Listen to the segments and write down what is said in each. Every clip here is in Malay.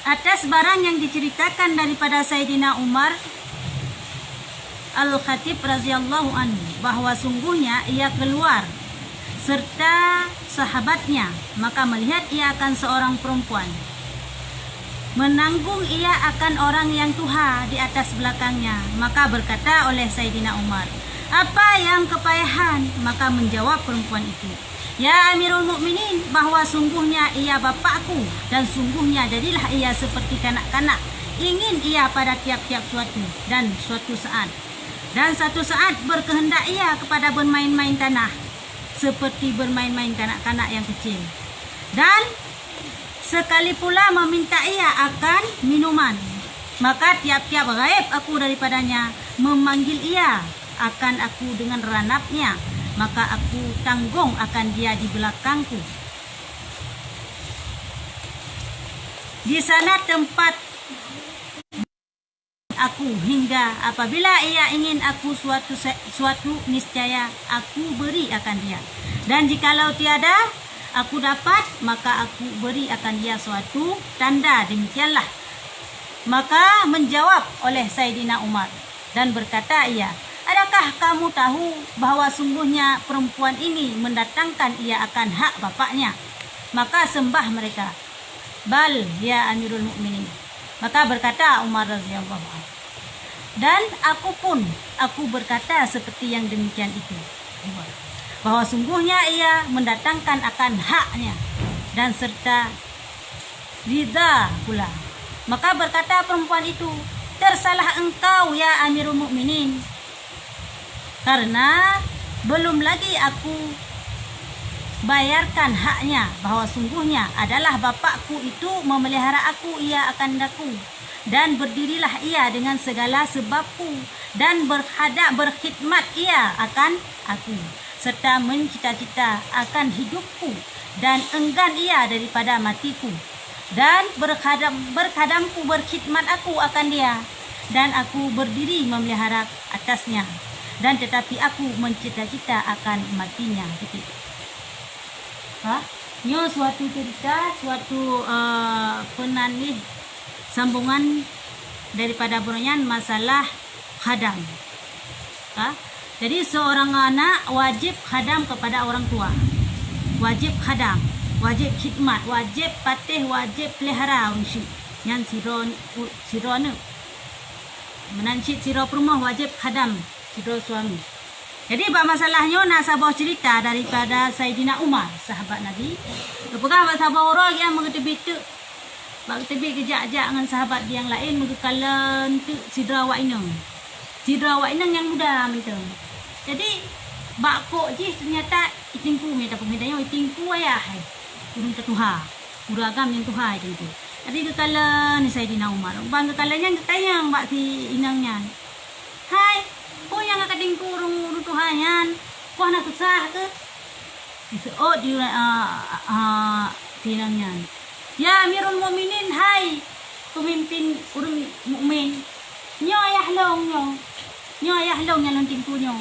atas barang yang diceritakan daripada Sayyidina Umar Al-Khatib radhiyallahu anhu, bahwa sungguhnya ia keluar serta sahabatnya, maka melihat ia akan seorang perempuan. Menanggung ia akan orang yang tuha di atas belakangnya. Maka berkata oleh Sayyidina Umar, apa yang kepayahan? Maka menjawab perempuan itu, ya Amirul Mukminin, bahwa sungguhnya ia bapakku, dan sungguhnya jadilah ia seperti kanak-kanak. Ingin ia pada tiap-tiap suatu dan suatu saat. Dan satu saat berkehendak ia kepada bermain-main tanah, seperti bermain-main kanak-kanak yang kecil. Dan sekali pula meminta ia akan minuman, maka tiap-tiap gaib aku daripadanya, memanggil ia akan aku dengan ranapnya, maka aku tanggung akan dia di belakangku. Di sana tempat aku, hingga apabila ia ingin aku suatu niscaya aku beri akan dia, dan jikalau tiada aku dapat, maka aku beri akan dia suatu tanda, demikianlah. Maka menjawab oleh Sayyidina Umar dan berkata ia, adakah kamu tahu bahwa sungguhnya perempuan ini mendatangkan ia akan hak bapaknya? Maka sembah mereka, bal ya Amirul Mukminin. Maka berkata Umar radhiyallahu anhu, dan aku berkata seperti yang demikian itu, bahwa sungguhnya ia mendatangkan akan haknya dan serta ridha pula. Maka berkata perempuan itu, tersalah engkau ya Amirul Mukminin, karena belum lagi aku bayarkan haknya, bahwa sungguhnya adalah bapakku itu memelihara aku, ia akan daku, dan berdirilah ia dengan segala sebabku, dan berkhidmat ia akan aku, serta mencita-cita akan hidupku, dan enggan ia daripada matiku, dan berkhadamku berkhidmat aku akan dia, dan aku berdiri memelihara atasnya, dan tetapi aku mencita-cita akan matinya. Ini suatu cerita, suatu penanih sambungan daripada Brunyan masalah khadam. Jadi seorang anak wajib khadam kepada orang tua, wajib khadam, wajib khidmat, wajib patih, wajib pelihara unsyi. Yang sirone menancit siro perumah wajib khadam siro suami. Jadi bab masalahnya nasabah cerita daripada Sayyidina Umar, sahabat Nabi. Apakah sahabat orang yang mengetebi tu, mengetebi kejak-jak dengan sahabat yang lain mengekalan tu sidra wa inang. Sidra wa inang yang muda minta. Jadi bak kok je ternyata itingku minta pemintanya itingku ayah. Urung tertuha, uragam yang tuha itu. Jadi kekalan Sayyidina Umar. Bang kekalannya tayang bak si inangnya. Hai, ko yang kading kurung tuhanyan, ko na tusah ke? Oh di tinangnya. Ya Amirul Mukminin, hai pemimpin urang mukmin. Nyo ayah long yang tingku nyo.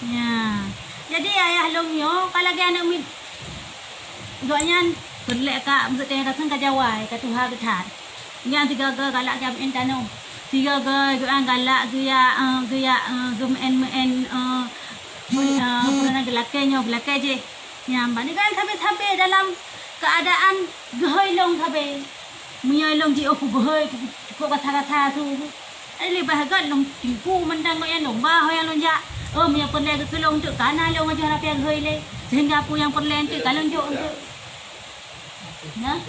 Ya. Jadi ayah long nyo kalagi anak mit doanya berlek ka mesti datang ka Jawa ka tuha ke tat. Yang tiga galak jam entano. Tiga gaan galak dia gemen pernah gelaknya je nyamba ni kan thabe dalam keadaan gehoilong thabe menyoilong di oku gehoi ko kata tu ali bahagat long tingku mendang yang long bah yang long ja punya perle ke long tu kana long aja apa yang gehoile sehingga pu yang perle tu kalong jo untuk nah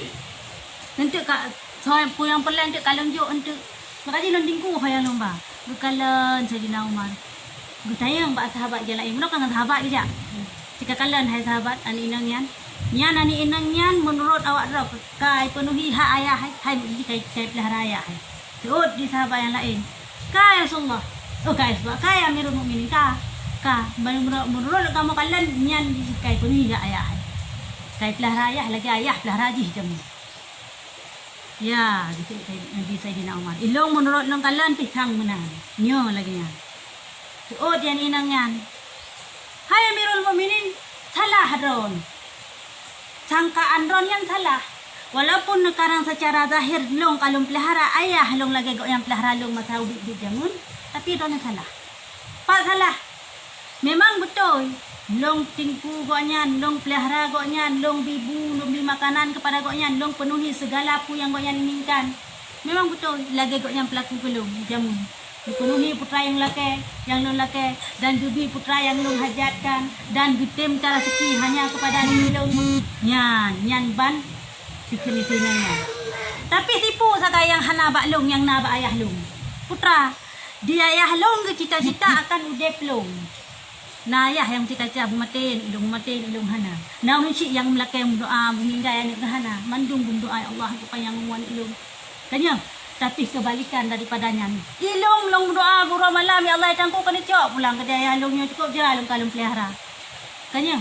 nanti ka soal pu yang perle tu kalong jo untuk makanya long tingku yang lomba bekalan Sayyidina Umar gutayang ba sahabat je lain menok dengan sahabat je jika kalian hai sahabat ani inang yan ani inang yan menurut awak dah kai penuhi hak ayah hai kai pelihara ayah turut di sahabat yang lain kai Rasulullah kai Amirul Mukminin menurut kamu kalian yan kai penuhi hak ayah kai pelihara ayah lagi ayah pelihara haji jamu. Ya, di Sayyidina Umar. Ilong menurut long kalian pisang menang. Nyo lagi nya. Oh dia inang yan. Hai Amirul Mukminin, salah ron. Sangkaan ron yang salah. Walaupun sekarang secara zahir long kalau pelihara ayah long lagi gok yang pelihara long masa di jamun, tapi dona salah. Pak salah. Memang betul. Long tingku goknya, long pelihara goknya, long bibu, long beli makanan kepada goknya, long penuhi segala apa yang goknya inginkan. Memang betul. Lagi goknya pelaku kelong jamun. Dipenuhi putra yang laki, dan juga putra yang long hajatkan, dan gutem rezeki hanya kepada long. Nyan ban dikenitinya. Tapi tipu saga yang hana bak long yang na bak ayah long. Putra, dia ayah long ke cita-cita akan udep long. Na ayah yang cita-cita bumatin, ilung hana. Na unci yang melaki yang doa meninggal yang hana. Mandung doa Allah supaya yang muan ilung. Tanya, tapi kebalikan daripadanya. Ilung long doa guru malam ya Allah tangku kan cok pulang ke dia ayah longnya cukup je long kalung pelihara. Tanya.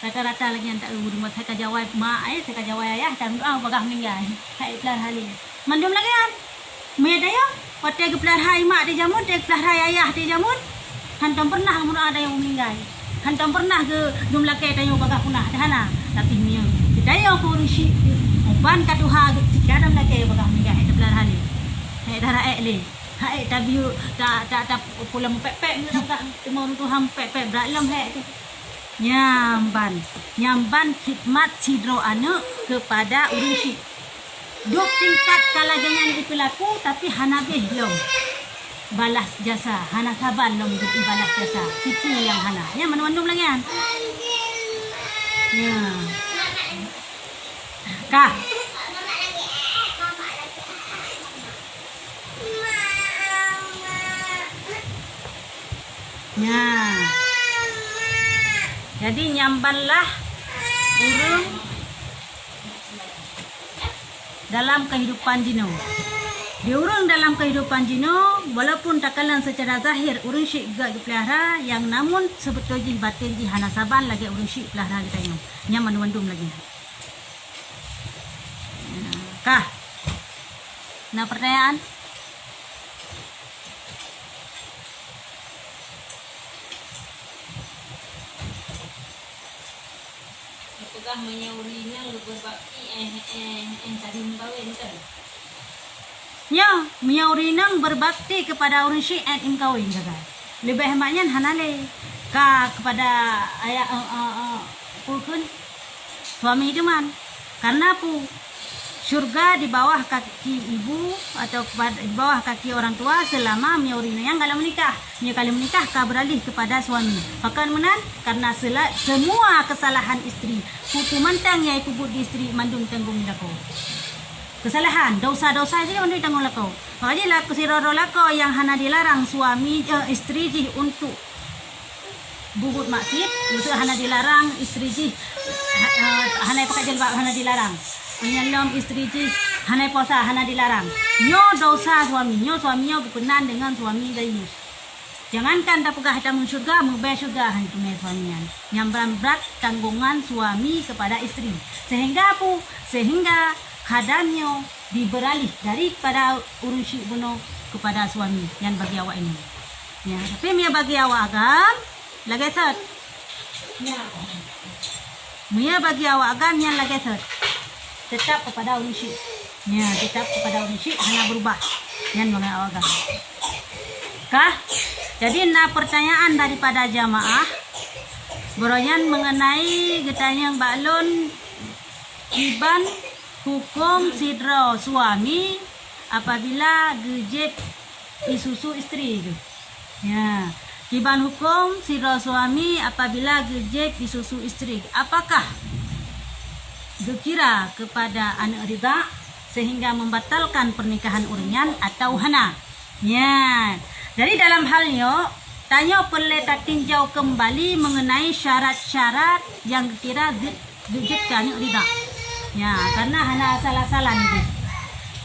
Rata-rata lagi yang tak rumah saya kajawai mak saya kajawai ayah dan doa bagah meninggal. Hai pelar hali. Mandum lagi kan. Me daya patai ke pelar hai mak di jamun, te pelar hai ayah di jamun. Hantam pernah mun ada yang meninggal. Hantam pernah ke dum laki tayo bagah punah dahana. Tapi nya daya ko rishi ban ka tuha kadang laki bagah meninggal hai pelar hali. Hai darah le. Hai tabiu tak pulang pepek ni dah temu Tuhan pepek beralam hai tu. Nyamban khidmat sidro anak kepada urusi. Duk tingkat kala dengan itu laku tapi hana belum balas jasa, hana saban lom duk balas jasa. Itu yang hana. Ya mandum lagi kan? Ya. Kah? Ya. Jadi nyambanlah urung dalam kehidupan jino. Diurung dalam kehidupan jino, walaupun takalan secara zahir urung syik gak dipelihara, yang namun sebetulnya batin di hana saban lagi urung syik pelihara kita nyo. Nyaman mandum lagi. Kah? Nah pertanyaan? Menyaurinya berbakti tadi kawin kan? Ya, menyauri berbakti kepada orang syik im kawin juga. Lebih hematnya hanale kepada ayah pulkun suami itu man. Karena surga di bawah kaki ibu atau di bawah kaki orang tua selama menyaurinya yang kalau menikah. Kalau menikah kau beralih kepada suami. Bahkan menan karena semua kesalahan istri putu mantang yang ikut di istri mandung tanggung lako. Kesalahan, dosa-dosa saja mandung tanggung lako. Makanya laku siroro lako yang hana dilarang suami istri ji untuk bubut maksiat, itu hana dilarang istri ji hana pakai jilbab hana dilarang. Menyelom istri ji hana puasa hana dilarang. Nyo dosa suaminya berkenan dengan suami Dayus. Jangankan tak pegah tamu syurga, mubah syurga hantu suaminya. Nyambran berat tanggungan suami kepada istri. Sehingga kadangnya diberalih daripada urusi bunuh kepada suami yang bagi awak ini. Ya, tapi Mia bagi awak agam lagi set. Mia bagi awak agam yang lagi set. Tetap kepada urusi. Ya, tetap kepada urusi hanya berubah. Yang bagi awak agam. Kah? Jadi pertanyaan daripada jamaah beroyan mengenai getanya balon iban hukum sidro suami apabila gejep isusu istri itu. Ya, iban hukum sidro suami apabila gejep isusu istri. Apakah dikira kepada anak rida sehingga membatalkan pernikahan urian atau hana? Ya. Jadi dalam halnya, tanya perlu tinjau kembali mengenai syarat-syarat yang kira wujudkan rida. Ya, karena hana salah-salah itu.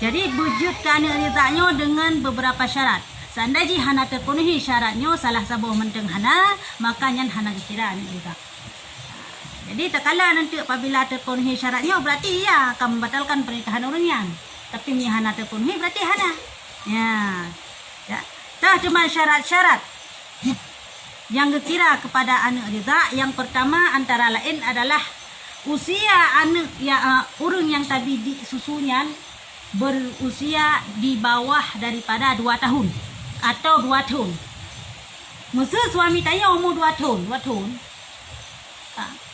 Jadi wujudkan ridanya dengan beberapa syarat. Seandainya hana terpenuhi syaratnya salah sabuh menteng hana, makanya hana dikira rida. Jadi tak kala nanti apabila terpenuhi syaratnya berarti ya akan membatalkan pernikahan orangnya. Tapi hana terpenuhi berarti hana. Ya. Ya. Dah cuma syarat-syarat yang dikira kepada anak rida. Yang pertama antara lain adalah usia anak ya urang yang tadi di susunya berusia di bawah daripada 2 tahun atau 2 tahun. Masa suami tanya umur 2 tahun, 2 tahun.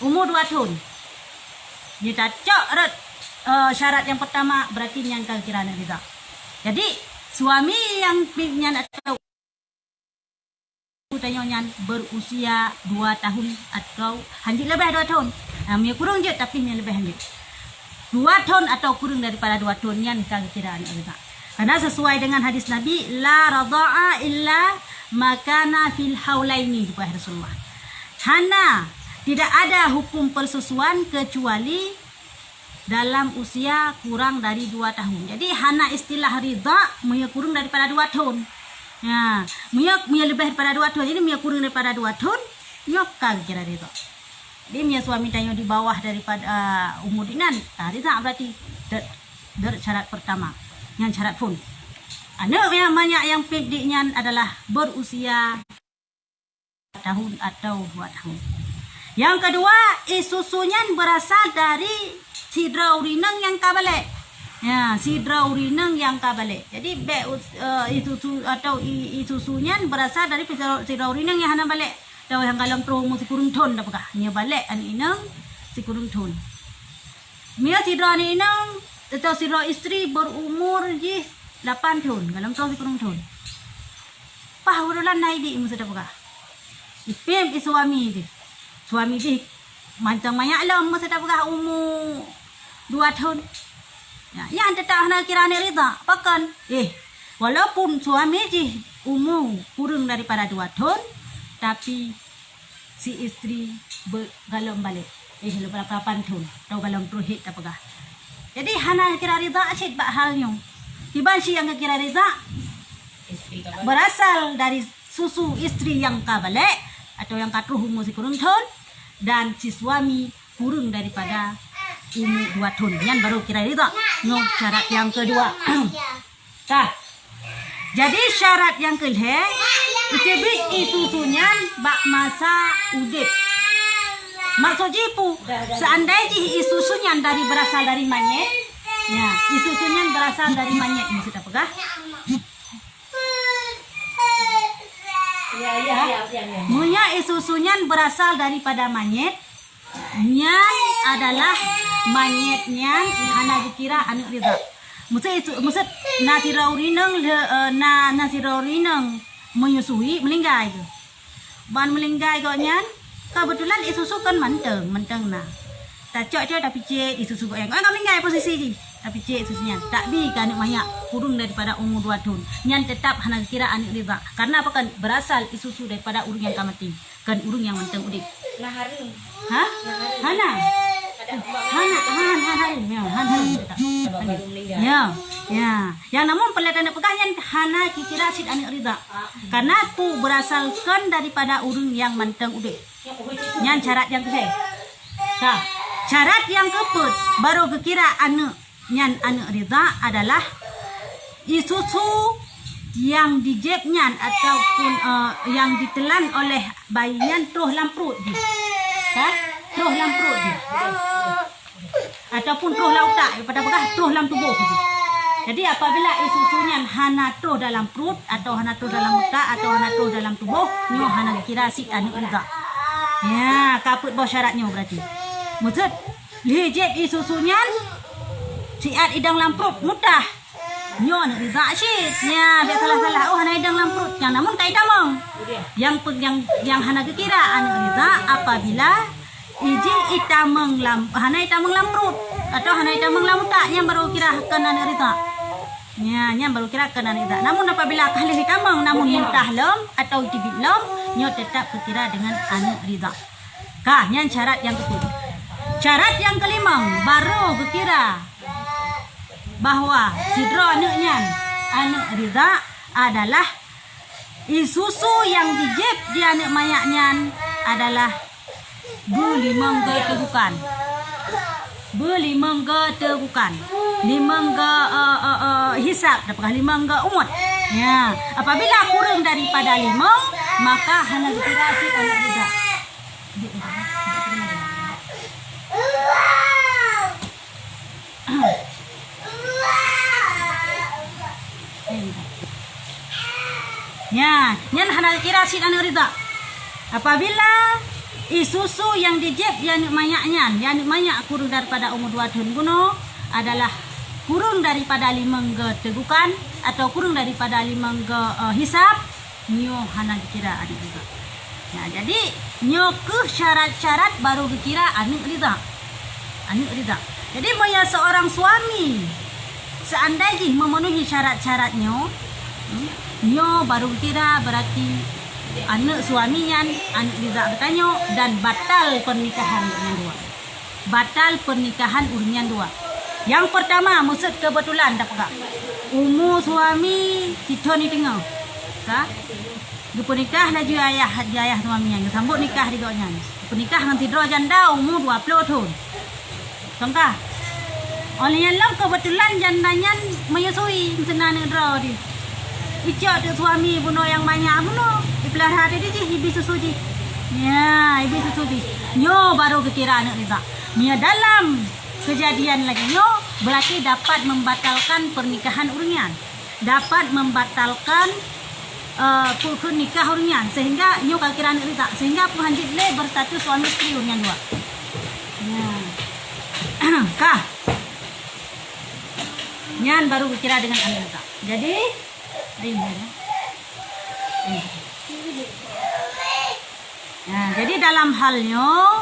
Umur 2 tahun. Dia tak cok syarat yang pertama berarti yang kira anak rida. Jadi suami yang yang atau tanya berusia 2 tahun atau hanjit lebih 2 tahun. Dia kurang je tapi dia lebih hanjit. 2 tahun atau kurang daripada 2 tahun yang kira anak rida. Karena sesuai dengan hadis Nabi, la radha'a illa makana fil haulaini, Rasulullah. Hana tidak ada hukum persusuan kecuali dalam usia kurang dari 2 tahun. Jadi hana istilah ridha mia kurang daripada 2 tahun. Ya, mia lebih daripada 2 tahun. Jadi mia kurang daripada 2 tahun, nyokang kira ridha. Jadi mia suami tanya di bawah daripada umur dinan, ridha berarti syarat pertama. Yang syarat pun. Anak yang banyak yang pediknya adalah berusia tahun atau 2 tahun. Yang kedua, susunya berasal dari sidra urinang yang kabalik. Ya, sidra urinang yang kabalik. Jadi susunya berasal dari sidra urinang yang hana balik. Tahu yang kalau promo si kurung ton dah pekah. Nya balik an inang si kurung ton. Mia sidra ni inang atau sidra isteri berumur je 8 tahun. Kalau kau si kurung ton. Pahurulan naik di musa dah pekah. Ipem suami dia. Suami dia macam banyak lah masa dah pekah umur 2 tahun. Ya, yang tetap nak kira ni rida. Pakan. Walaupun suami dia umur kurang daripada 2 tahun, tapi si isteri bergalon balik. Lepas 8 tahun. Tahu galon prohit tak pekah. Jadi hana kira rida asyik bak halnya. Tiba si yang kira rida berasal dari susu isteri yang kabalik atau yang katruh umur si kurang tahun dan si suami kurang daripada umur 2 tahun. Yang baru kira rida. No, syarat yang kedua. Tah. Jadi syarat yang kedua ikebit isusunya bak masa udip. Maksud jipu seandainya isusunya dari berasal dari manyet. Ya, isusunya berasal dari manyet. Ini sudah pegah. Munya isusunya berasal daripada manyet. Nyan adalah manyetnya hana dikira anak rida. Maksud nasiraurinang menyusui melinggai tu. Ban melinggai kau nyan kebetulan isusu kan menteng nah. Tak cok tapi cek isusu kau yang kau melinggai posisi je. Tapi cek isusunya tak bi kan anak banyak kurung daripada umur 2 tahun. Nyan tetap hana dikira anak rida. Karena apa kan berasal isusu daripada urung yang kamati. Kan urung yang menteng udik. Lahari. Hah? Hana. Ya. Yang namun pelatihan pegahnya hana kira sid anak rida. Karena tu berasalkan daripada urung yang menteng udik. Yang syarat yang kedua. Nah, syarat yang keempat baru kira anak rida adalah isusu yang dijebnya ataupun yang ditelan oleh bayinya terus dalam perut dia. Terus dalam perut dia. Ataupun terus dalam otak daripada bekas terus dalam tubuh dia. Jadi apabila isusunya hana terus dalam perut atau hana terus dalam otak atau hana terus dalam tubuh, nyo hana kira si anak rida. Ya, kaput bawah syaratnya berarti. Maksud lijeb isusunya siat idang dalam perut mudah. Nyo anak rida syit. Ya, biar salah-salah hana idang dalam perut. Yang namun tak idamong. Yang hana kira anak rida apabila iji itameng hana itameng lam perut atau hana itameng lam otak yang baru kira kena anak rida. Ya, yang baru kira kena anak rida. Namun apabila kahli itameng namun muntah lem atau tibit lem, nyo tetap kira dengan anak rida. Kah, yang syarat yang kedua. Syarat yang kelima baru kira bahwa sidro anaknya anak rida adalah isusu yang dijep di anak mayaknya adalah belimang ketegukan. Belimang ketegukan. Limang ke hisap, dapatlah limang ke umut. Ya, apabila kurang daripada limang, maka hana dikira si anak rida. Ya, nyan hana kira si anu rida. Apabila isusu yang dijep yang manyaknya, yang manyak kurang daripada umur 2 tahun kuno adalah kurang daripada 5 tegukan atau kurang daripada 5 hisap, nyo hana dikira anak rida. Ya, jadi nyo ke syarat-syarat baru dikira anak rida. Anak rida. Jadi moya seorang suami seandainya memenuhi syarat-syaratnya, nyo baru kira berarti anak suaminya anak rida bertanya dan batal pernikahan urungan dua. Batal pernikahan urungan dua. Yang pertama maksud kebetulan dah pegang. Umur suami kita ni tengah. Ka? Dia nikah laju ayah suaminya. Dia sambut nikah di doanya. Pernikah dengan sidra janda umur 20 tahun. Tengah. Oleh yang lain kebetulan jandanya menyusui senang negara dia. Icak tu suami bunuh yang banyak bunuh. Dipelihara dia je ibu susu je. Ya, ibu susu je. Nyo baru kira anak rida. Nia dalam kejadian lagi nyo berarti dapat membatalkan pernikahan urungan. Dapat membatalkan nikah urungan sehingga nyo kira anak rida. Sehingga penganjit le berstatus suami isteri urungan dua. Ya. Kah? Nyan baru kira dengan anak rida. Jadi jadi dalam halnya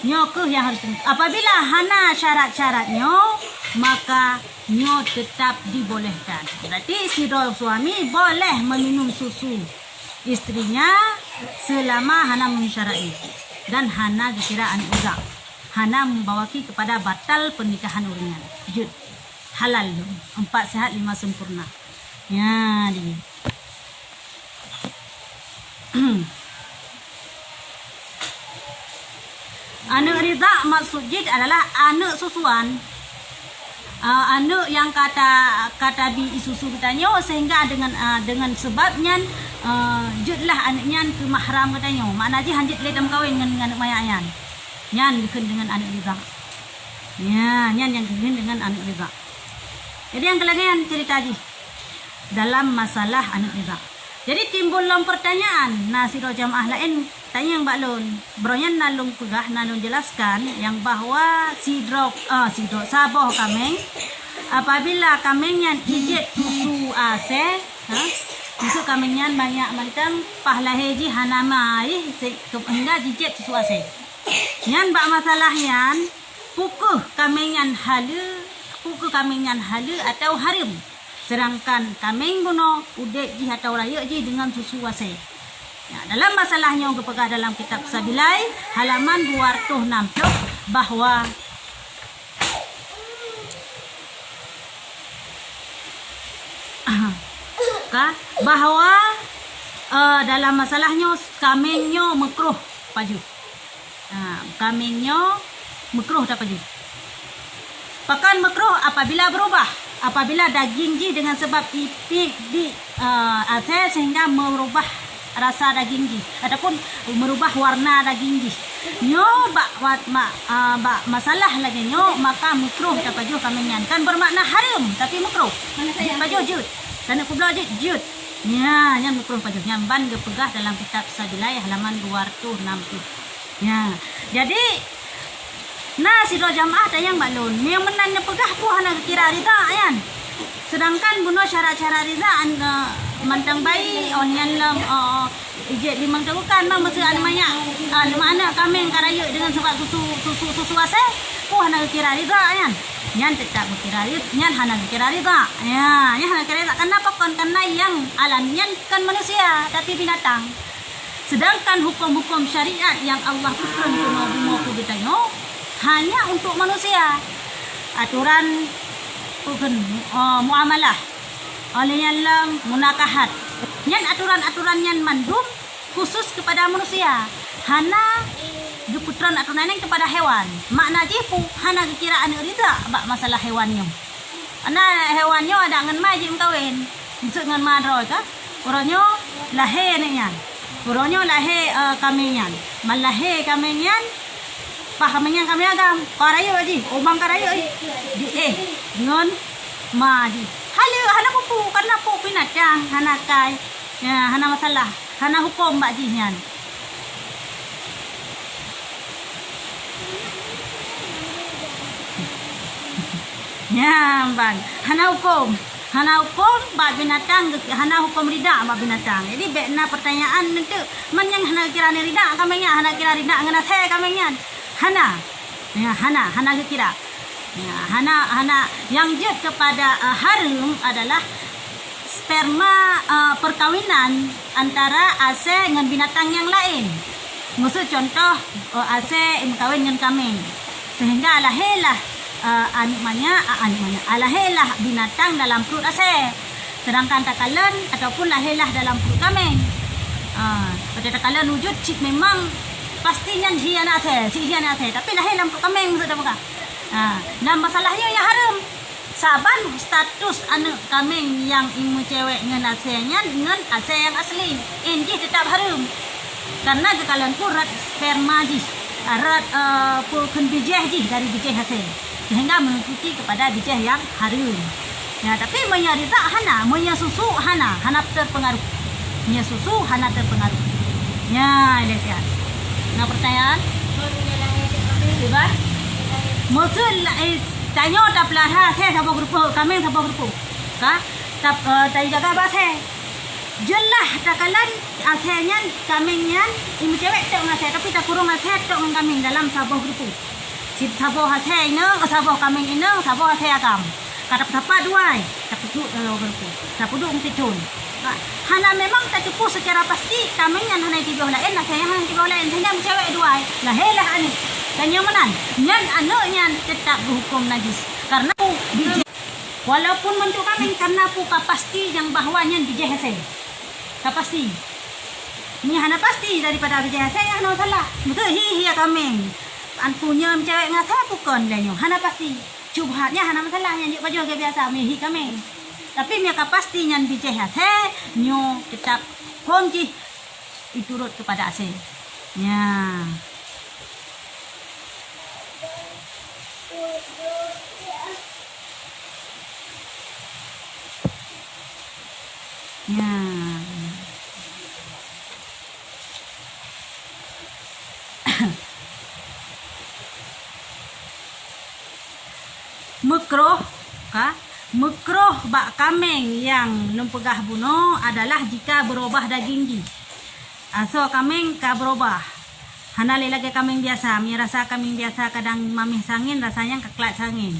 nyo yang harus apabila hana syarat-syaratnya maka nyo tetap dibolehkan. Berarti si suami boleh meminum susu istrinya selama hana memenuhi syarat ini dan hana dikira anak rida. Hana membawaki kepada batal pernikahan urungan. Jud halal 4 sehat 5 sempurna. Ya dia. Anak rida maksud jid adalah anak susuan. Anak yang kata bi isusu katanya sehingga dengan sebabnya judlah anaknya ke mahram katanya. Makna je hanjit le dalam kahwin dengan anak mayayan. Nyan diken dengan anak rida. Ya, nyan yang diken dengan anak rida. Jadi yang kelagian cerita je dalam masalah anak rida. Jadi timbul dalam pertanyaan, nasiro jamaah lain tanya yang baklun, bronyan nalung pegah nalung jelaskan yang bahwa sidro saboh kameng apabila kamengnya ijek susu ase, itu kamengnya banyak mantang pahlaheji hanamai sehingga ijek susu ase. Nyan bak masalahnya pukuh kamengnya halu atau harim. Sedangkan kameng buno udek ji atau raya ji dengan susu ase. Ya, dalam masalahnya yang kepegah dalam kitab Sabilai halaman 260 bahwa dalam masalahnya kamengnya makruh paju. Kamengnya makruh tak paju. Pakan makruh apabila berubah. Apabila daging ji dengan sebab ipik di ase sehingga merubah rasa daging ji ataupun merubah warna daging ji. Nyo masalah lagi nyo maka makruh tak paju kamengyan. Kan bermakna haram tapi makruh. Paju jud. Kana kubla jud. Ya, yang makruh paju. Nyamban gepegah dalam kitab Sabilai halaman 260. Ya. Jadi sidro jamaah tayang balun. Yang menanya pegah pu hana kira rida ayan. Sedangkan bunuh syarat-syarat rida mantang bayi onyan lam ije limang tegukan mang mesti anu banyak. Mana kameng karaya dengan sebab susu ase pu hana kira rida ayan. Nyan tetap kira rida, nyan hana kira rida. Ya, nyan hana kira rida. Kenapa kon karena yang alamian kan manusia tapi binatang. Sedangkan hukum-hukum syariat yang Allah turun ke nabi kita hanya untuk manusia. Aturan muamalah oleh yang munakahat. Yang aturan-aturan yang mandum khusus kepada manusia. Hana geputran aturan yang kepada hewan. Makna jipu hana kira anak rida bak masalah hewannya. Ana hewannya ada ngan mai jim kawin. Maksud ngan madroy ka? Orangnya lahir ni yan. Orangnya lahir kamenyan. Malahe kamenyan Pahamnya kami agam. Karayo aji, obang karayo aji. Di ngon ma di. Halo, hana pupu karena pu pinatang, hana kai. Ya, hana masalah. Hana hukum mbak ji nyan. Ya, ban. Hana hukum mbak binatang, hana hukum rida mbak binatang. Jadi bekna pertanyaan nanti man yang hana kira ni rida kami nya, hana kira rida ngana the kami nya. Hana. Ya, hana kira. Ya, hana yang jut kepada harum adalah sperma perkawinan antara ase dengan binatang yang lain. Maksud contoh ase kawin dengan kambing. Sehingga lahirlah lahirlah binatang dalam perut ase. Sedangkan takalan ataupun lahirlah dalam perut kambing. Pada takalan wujud cik memang pastinya hian ase, si hian ase, tapi lahir dalam perut kambing maksud apa? Dan masalahnya yang haram. Saban status anak kambing yang imu cewek dengan asenya dengan ase yang asli. Ini tetap haram. Karena kekalan pun rat sperma ji, rat pulkan bijih ji dari bijih ase. Sehingga menutupi kepada bijih yang haram. Ya, tapi menyarita hana, susu hana terpengaruh. Susu hana terpengaruh. Ya, lihat. Nah, pertanyaan? Tiba? Maksud tanya tak pelah saya siapa grup kami siapa grup ka tak jaga bahasa jelah takalan asalnya kaminya ibu cewek tak ngasih tapi tak kurang ngasih tak dengan kami dalam sabah grup si sabah hasai ne sabah kami ini sabah hasai agam kata apa dua tak duduk grup tak duduk mesti tun hana memang tak cukup secara pasti kaminya hana tiga lain lah saya hana tiga lain sehingga cewek dua lah helah ani. Dan yang mana? Nyan anaknya tetap berhukum najis. Karena bijih. Walaupun bentuk kambing karena puka pasti yang bahawa nyan bijih hasil. Pasti. Ni hana pasti daripada bijih hasil yang hana salah. Betul hiya kambing. An punya cewek ngasa bukan danyo. Hana pasti. Cubhatnya hana masalah yang dia baju biasa mihi kambing. Tapi mereka pasti nyan bijih hasil nyo tetap konji diturut kepada hasil. Ya. Ya. Makruh bak kambing yang lempegah bunuh adalah jika berubah daging. So kambing ka berubah. Hana lagi kambing biasa, mi rasa kambing biasa kadang mamih sangin rasanya keklat sangin.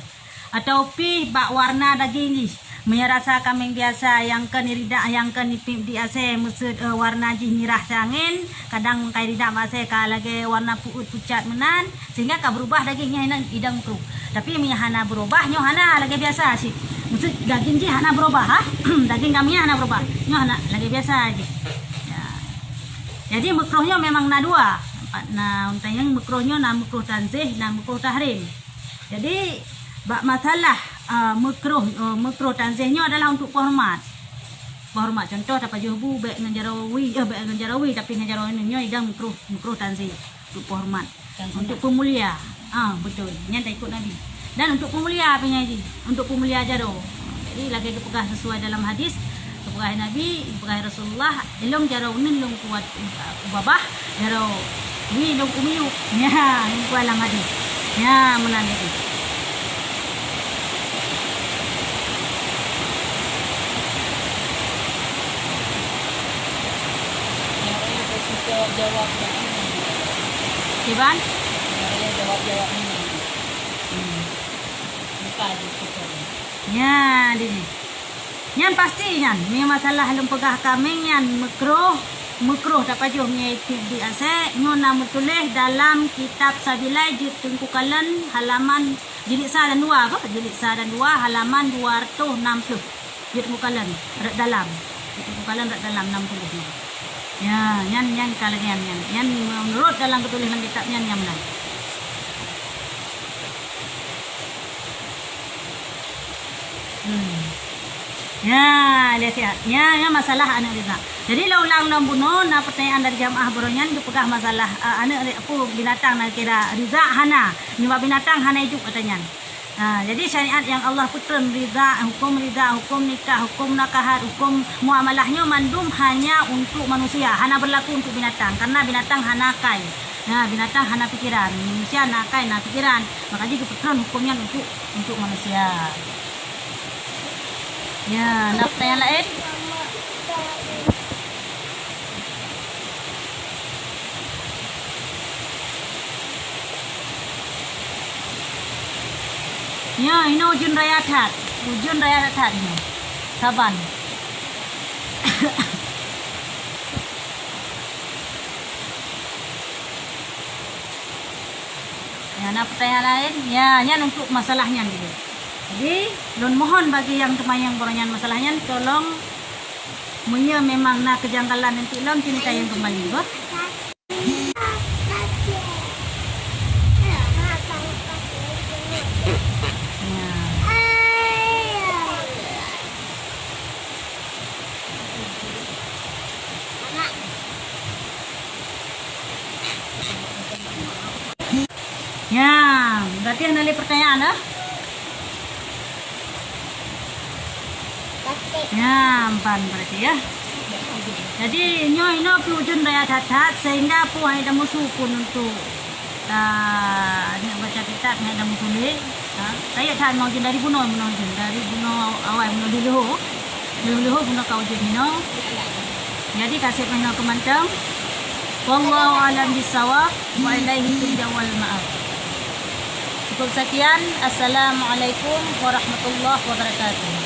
Atau pi bak warna daging mi rasa kambing biasa yang kan irida yang kan ipip di ase maksud warna ji mirah sangin, kadang kai rida ase ka lagi warna pucat menan sehingga ka berubah dagingnya hinan idang tu. Tapi mi hana berubah nyo hana lagi biasa sih. Maksud daging ji hana berubah ha. Daging kami hana berubah. Nyo hana lagi biasa aja. Ya. Jadi makruhnya memang na dua. Nah, untuk yang makruhnya na makruh tanzih na makruh tahrim. Jadi bak masalah makruh tanzihnya adalah untuk penghormat. Penghormat contoh dapat jubu baik dengan jarawi, baik dengan jarawi tapi dengan jarawi nya idang makruh tanzih untuk penghormat. Untuk pemulia. Betul. Nya tak ikut Nabi. Dan untuk pemulia apa nya ji? Untuk pemulia jaro. Jadi lagi kepegah sesuai dalam hadis kepegah Nabi, kepegah Rasulullah, elong jaro nen long kuat babah, jaro wi long umiu. Ya, yang dalam hadis. Ya, menan itu. Jawab Iban? jawab ini. Buka gitu. Ya, ini. Yang pasti yan, ni masalah lempegah kambing yan makruh dapat jo nya di ase ngona mutuleh dalam kitab Sabilai juz tungkukalan halaman jilid 1 dan 2 apa? Jilid 1 dan 2 halaman 260. Juz tungkukalan rat dalam. Juz tungkukalan rat dalam 60. Ya, yan kalian yan menurut dalam ketulisan kitabnya yang benar. Ya, lihat ya. Ya masalah anak rida. Jadi ulang buno na pertanyaan dari jamaah boronyan itu pegah masalah anak aku binatang nak kira rida hana. Nyawa binatang hana itu katanya. Nah, jadi syariat yang Allah putrem rida, hukum nikah, hukum nakahat, hukum muamalahnya mandum hanya untuk manusia, hana berlaku untuk binatang karena binatang hana kai. Nah, binatang hana pikiran, manusia nakai na pikiran. Maka jadi putrem hukumnya untuk manusia. Ya, nak pertanyaan lain? Ya, ini ujun raya that ini. Saban. Ya, nak pertanyaan lain? Ya, ini untuk masalahnya dulu. Jadi, lun mohon bagi yang temayang boronyan masalahnya, tolong munya memang nak kejanggalan nanti long kini tayang kembali, boh. Ya, berarti ada pertanyaan, ah? Ya, empan berarti ya. Jadi nyoy no ujun raya that sehingga pu ada musuh pun untuk nak baca kitab ada musuh ni. Saya tak mau dari buno awal buno dulu buno kau ujun no. Jadi kasih buno kemantang. Wallahu alam bisawab wa ilaihi turja'ul ma'ab. Cukup sekian. Assalamualaikum warahmatullahi wabarakatuh.